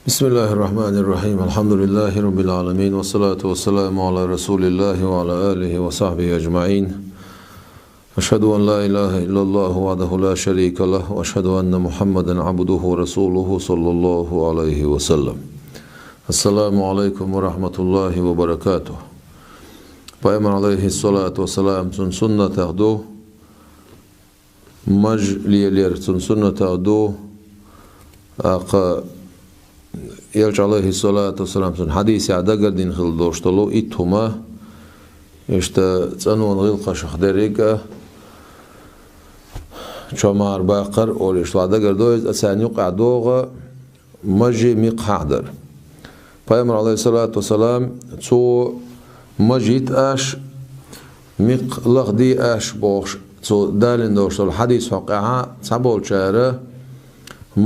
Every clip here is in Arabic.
بسم الله الرحمن الرحيم الحمد لله رب العالمين والصلاة والسلام على رسول الله وعلى آله وصحبه أجمعين أشهد أن لا إله إلا الله وحده لا شريك له وأشهد أن محمدا عبده ورسوله صلى الله عليه وسلم. السلام عليكم ورحمة الله وبركاته. Пайғамбар алейхи салату вассалам sunnet ағду majliyeler sunnet ағду Elçi aleyhi salatu wassalam hadisi adagardin khildoshtalu ithuma tsanuan ghilqa shakhderiga chomar baqar olish adagardoiz asan yuqadoga maji miqhadar. Пайғамбар алейхи салату wassalam tsu majit ash miqlaqdi ash bosh tsu dalin doshtal hadis waqa'a sabol chara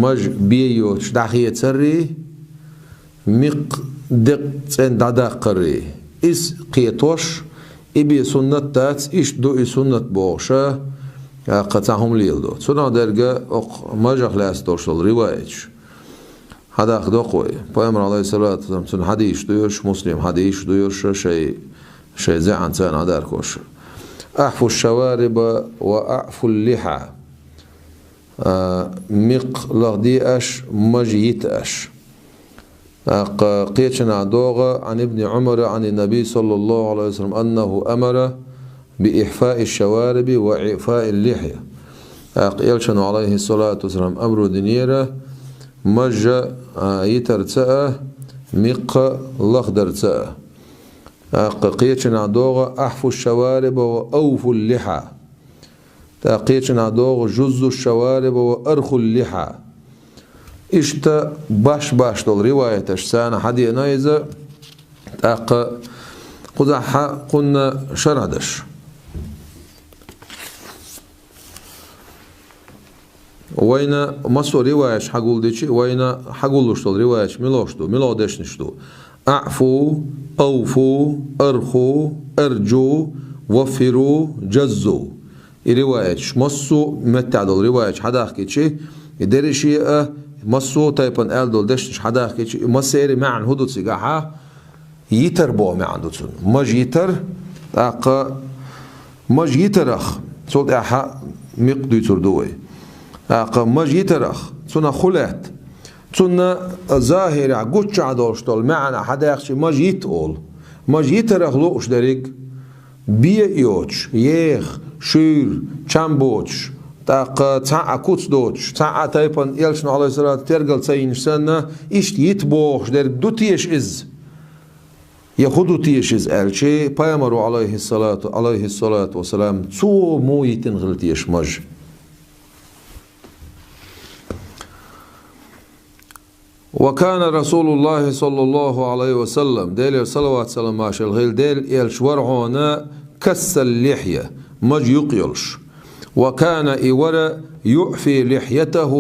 maj biyo shdahiyat sarri مق دق دادا قري إس قيتوش إبي سنة تات إيش دو سنة بوشة قطعهم ليلدو سنة درجة ماجح لاس دوشل رواية هذا أخذ قوي پیغمبر عليه الصلاة والسلام حديث دوش مسلم حديث دوش شيء زي عن سنة داركوش أعفو الشوارب وأعفو اللحى مق لغدي أش مجيت أش قيتشنا دوغا عن ابن عمر عن النبي صلى الله عليه وسلم أنه أمر بإحفاء الشوارب وإعفاء اللحية. قيلشنا عليه الصلاة والسلام أمر دنيرة مجا يترتأ مق لخدرتأ. قيتشنا دوغا أحفوا الشوارب وأوفوا اللحى. قيتشنا دوغا جزوا الشوارب وأرخوا اللحى. إشتا باش دول رواية السانة حديث نايزة قلنا شردش وين مسو رواية حقول ديشي وين حقولش دول رواية ملودش نشتو أعفو أوفو أرخو أرجو وفرو جزو رواية مسو متع دول رواية حداخ كيشي يدرشي مسو تايبن ألدول دشش حداخ كيش مسيري معن هدوت سيجاها يتر بو معن دوتون مج يتر مج يترخ صوت أحا مقدو تردوي مج يترخ تنا خلات تنا ظاهر عقوتش عدوشتول معن حداخش مج يتقول مج يترخ لوش دريق بيه يوش يخ شير چمبوش تاق تاع كوتس دوتش تاع تايبن يلشن على الصلاة ترجل تسين سنة إيش يتبوخ در دو تيش إز يخدو تيش إز ألشي بيامرو عليه الصلاة والسلام تو مو يتنغل تيش مج وكان رسول الله صلى الله عليه وسلم ديل صلوات سلام ماشل غيل ديل يلش ورعونا كس اللحية مج يقيلش وكان إورا يعفي لحيته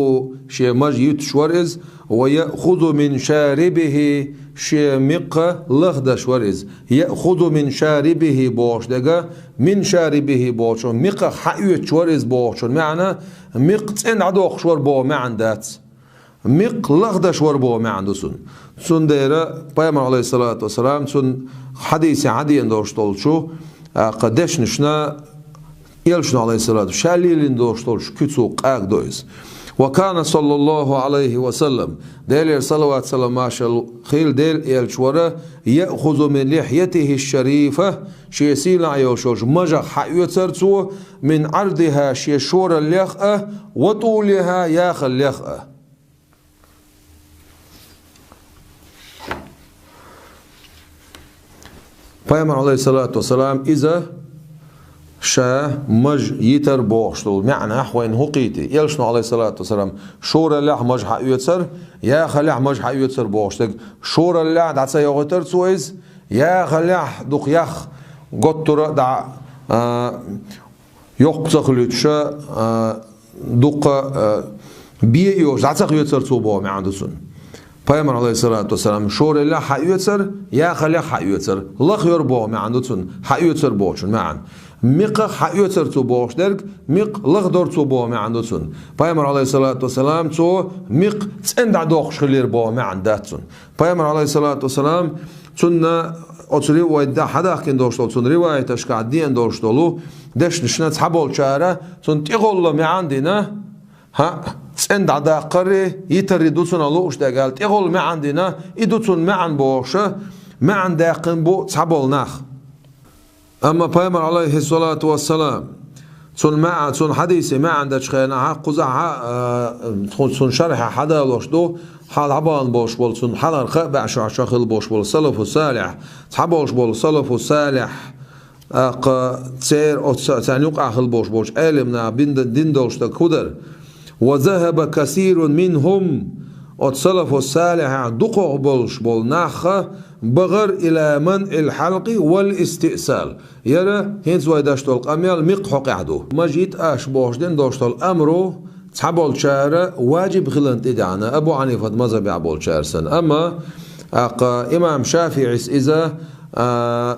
شي مج يتشورز ويأخذ من شاربه شي مق لغد شورز يأخذ من شاربه بوش دقا من شاربه بوش مق حيوت شورز بوش معنى مق تن عدوخ شور بو معن دات مق لغد شور بو معن سن ديرا پیغمبر عليه الصلاة والسلام سن حديث عادي اندوش طولشو قدش نشنا يلشن عليه الصلاة شاليلين دوشتولش كتسوق دويز وكان صلى الله عليه وسلم ديل صلوات سلام ماشال خيل ديل يلشورا يأخذ من لحيته الشريفة شيسيل عيوشوش مجا حيوترتو من عرضها شيشور الليخة وطولها ياخ الليخة پیغمبر عليه الصلاة والسلام إذا شا مج يتر بوشتول معنى حوين هقيتي يلشنو عليه الصلاة والسلام شور اللح مج حق يتسر يا خلح مج حق يتسر بوشتك شور اللح دعسا يغتر سويز يا خلح دوق يخ قطر دع يقصق لتشا دوق بيئيوش دعسا يتسر سوبو معندسون پیغمبر عليه الصلاة والسلام شور اللح حق يتسر يا خلح حق يتسر لخ يربو معندسون حق يتسر بوشن معن ميق حيوتر تو بوش درك ميق لغدور تو بو ما عندوتون بايمر عليه الصلاة والسلام تو ميق تسند عدوخ خلير بو ما عنداتون بايمر عليه الصلاة والسلام تنا أتري ويدا حدا كن دوشتول تون رواية تشكعدين دوشتولو دش نشنا تحبول شارع تون تقول ما عندنا ها تسند عدا قري يتردوتون الله وش ده قال تقول ما عندنا يدوتون ما عن بوشه ما عن داقن بو تحبول ناخ أما بايمر عليه الصلاة والسلام تون مع تون حديثي ما عندك خينا قزع تون شرح حدا لوشدو حال عبان بوش بول تون حال رقبع شخل بوش بول سلف الصالح تحبوش بول سلف الصالح تسير أو تانيق أخل بوش علمنا بين دين دوش تكودر وذهب كثير منهم السلف الصالح دقوا بول ناخ بغر إلى منع الحلق والاستئصال يرى هنز ويداشتول قميال مقحق عدو ما جيت أش بوشدين دوشتول أمرو تحبول شارع واجب خلنت إدعنا أبو عنيفة مذهب عبول شارسن أما إمام شافعي إذا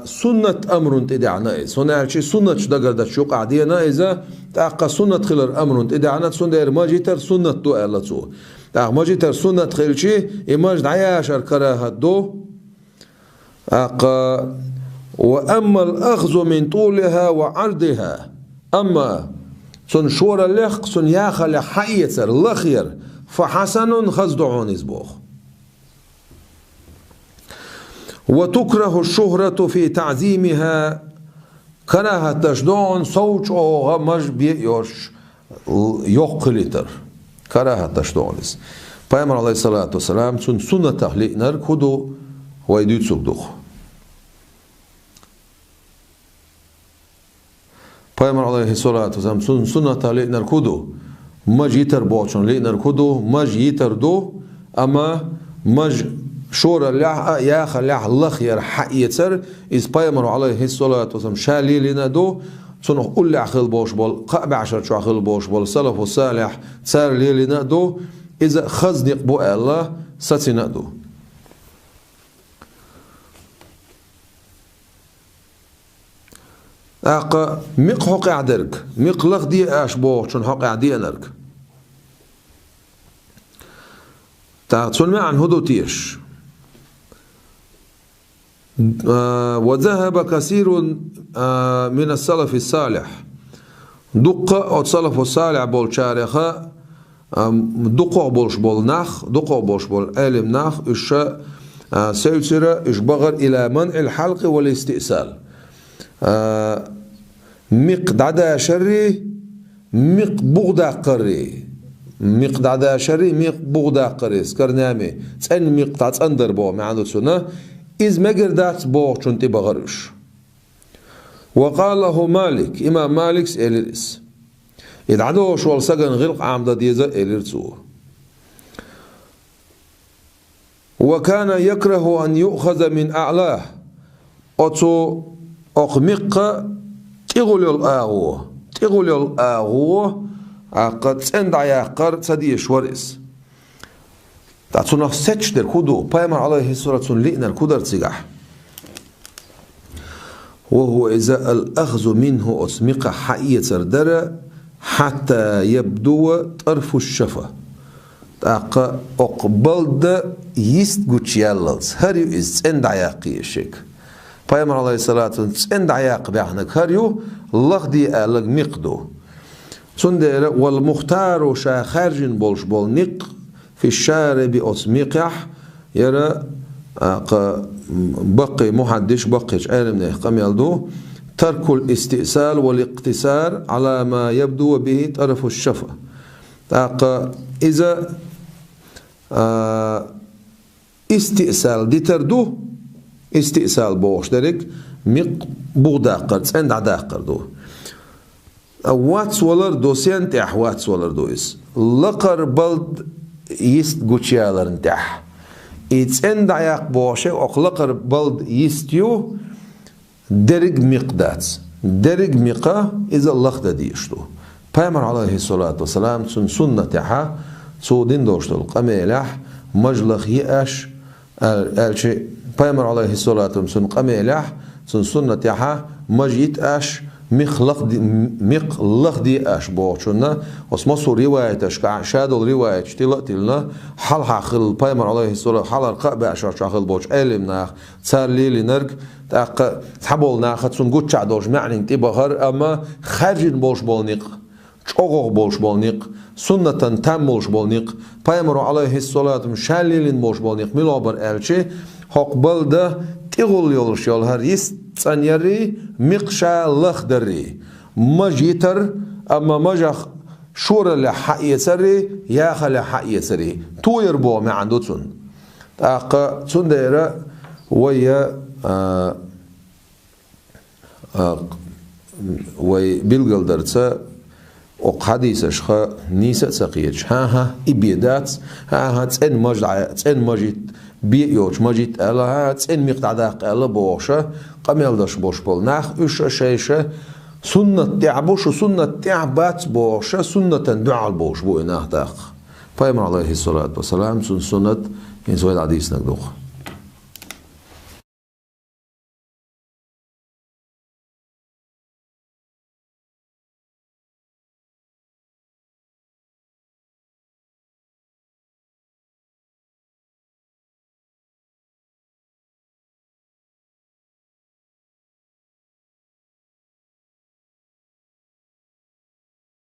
سنة أمر تدعنا سنة شيء سنة شدقر دشوق عدينا إذا تأقى سنة خلر أمر تدعنا سنة ما جيتر سنة دو ألتو تأقى ما جيتر سنة خلر شيء إماج عياشر كراهة دو وأما الأخذ من طولها وعرضها أما سن شور اللخ سن ياخل حيتر لخير فحسن خزدعون إزبوخ وتكره الشهرة في تعظيمها كراهة تشدون صوت أو غمج بيوش يقلتر كراهة تشدونس بايمر عليه الصلاة والسلام سنة تخليق نركضو ويدوت سبدوخ بايمر عليه الصلاة والسلام سنة تخليق نركضو مج يتر بوشن ليق نركضو مج يتر دو أما مج شورا لح يا خلح الله خير حقيتر إز بايمر عليه الصلاة والسلام شالي لنا دو سنو قل عخل بوش بول قاب عشر شو عخل بوش بول سلف الصالح صار لي لنا دو إذا خزنق بو الله ستنا دو أق مق حق عدرك مق لخ دي أش بوش شن حق عدي أنرك تعطون معن هدو تيش وذهب كثير من السلف الصالح دق أو السلف الصالح بول شارخة دق بولش بول نخ دق بولش بول علم نخ إيش سيسرة إيش بغر إلى منع الحلق والاستئصال مقدعدا شري مق بغدا قري مقدعدا شري مق بغدا قري سكرنامي تسأل مقطع تندر بو ما عنده سنة إذ مقردات بو چون تبغرش وقال له مالك إمام مالك إليرس إذ عدوش والسجن غلق عمدا ديزا إليرسو وكان يكره أن يؤخذ من أعلاه أتو أقمق تغل الآغو قد سند عياقر تدي شورس تعطونا ستش در كودو بايمر عليه الصلاة لئنا الكودر تسيقح وهو إذا الأخذ منه أسمق حقية سردر حتى يبدو طرف الشفة أقبل يست قوتشيالز هريو إز سند عياقي الشيك بايمر عليه الصلاة سند عياق بيعنك هريو لغدي ألق مقدو سندر والمختار شا خارج بولش بول نق في الشارب أسمقح يرى بقي محدش بقيش عالم قم يلدو ترك الاستئصال والاقتصار على ما يبدو به طرف الشفة إذا استئصال دي تردو استئصال بوش درك مق بغداقر تسند عداقر دو واتس ولر دوسيان تح واتس ولر دويس لقر بلد يست قوتشيالرن تح إتسند عياق بوشه أقلقر بلد يستيو درج مقدات درج مقا إذا اللخدة ديشتو بايمر عليه الصلاة والسلام سنة تحا سودين دوشتو القميلح مجلخ يأش الشيء بايمر عليه الصلاة والسلام قميلح سنة تحا مجيت أش مخلق دي أش بوشنا واسمه رواية أشكع شادل رواية تلنا حل حخل بايمر عليه الصلاة حل القاب أشر شخل بوش علم ناخ صار لي نرق تاق تحبول ناخ تسنقط شعدوش معني تبهر أما خارج بوش بولنيق شوغ بوش بولنيق سنة تاموش بولنيق بايمر عليه الصلاة مشاللين بوش بولنيق ملابر ألشي حقبل ده تغول يولش يولهر يستنيري مقشا لخدري مجيتر أما مجخ شور لحق يسري ياخ لحق يسري تو يربو ما عنده تسن تاق تسن دايرة ويا وي بيلغل درتسا وقحديثش خا نيسة سقيتش ها إبيدات ها تسن مجيت بيوش مجيت ألا تسن مقطع داق ألا بوشة قميل داش بوش بول ناخ إيش شيشة سنة تعبوش وسنة تعبات بوشة سنة دعاء البوش بو إناه داق فايمر عليه الصلاة والسلام سنة إن سويد عديس نقدوخ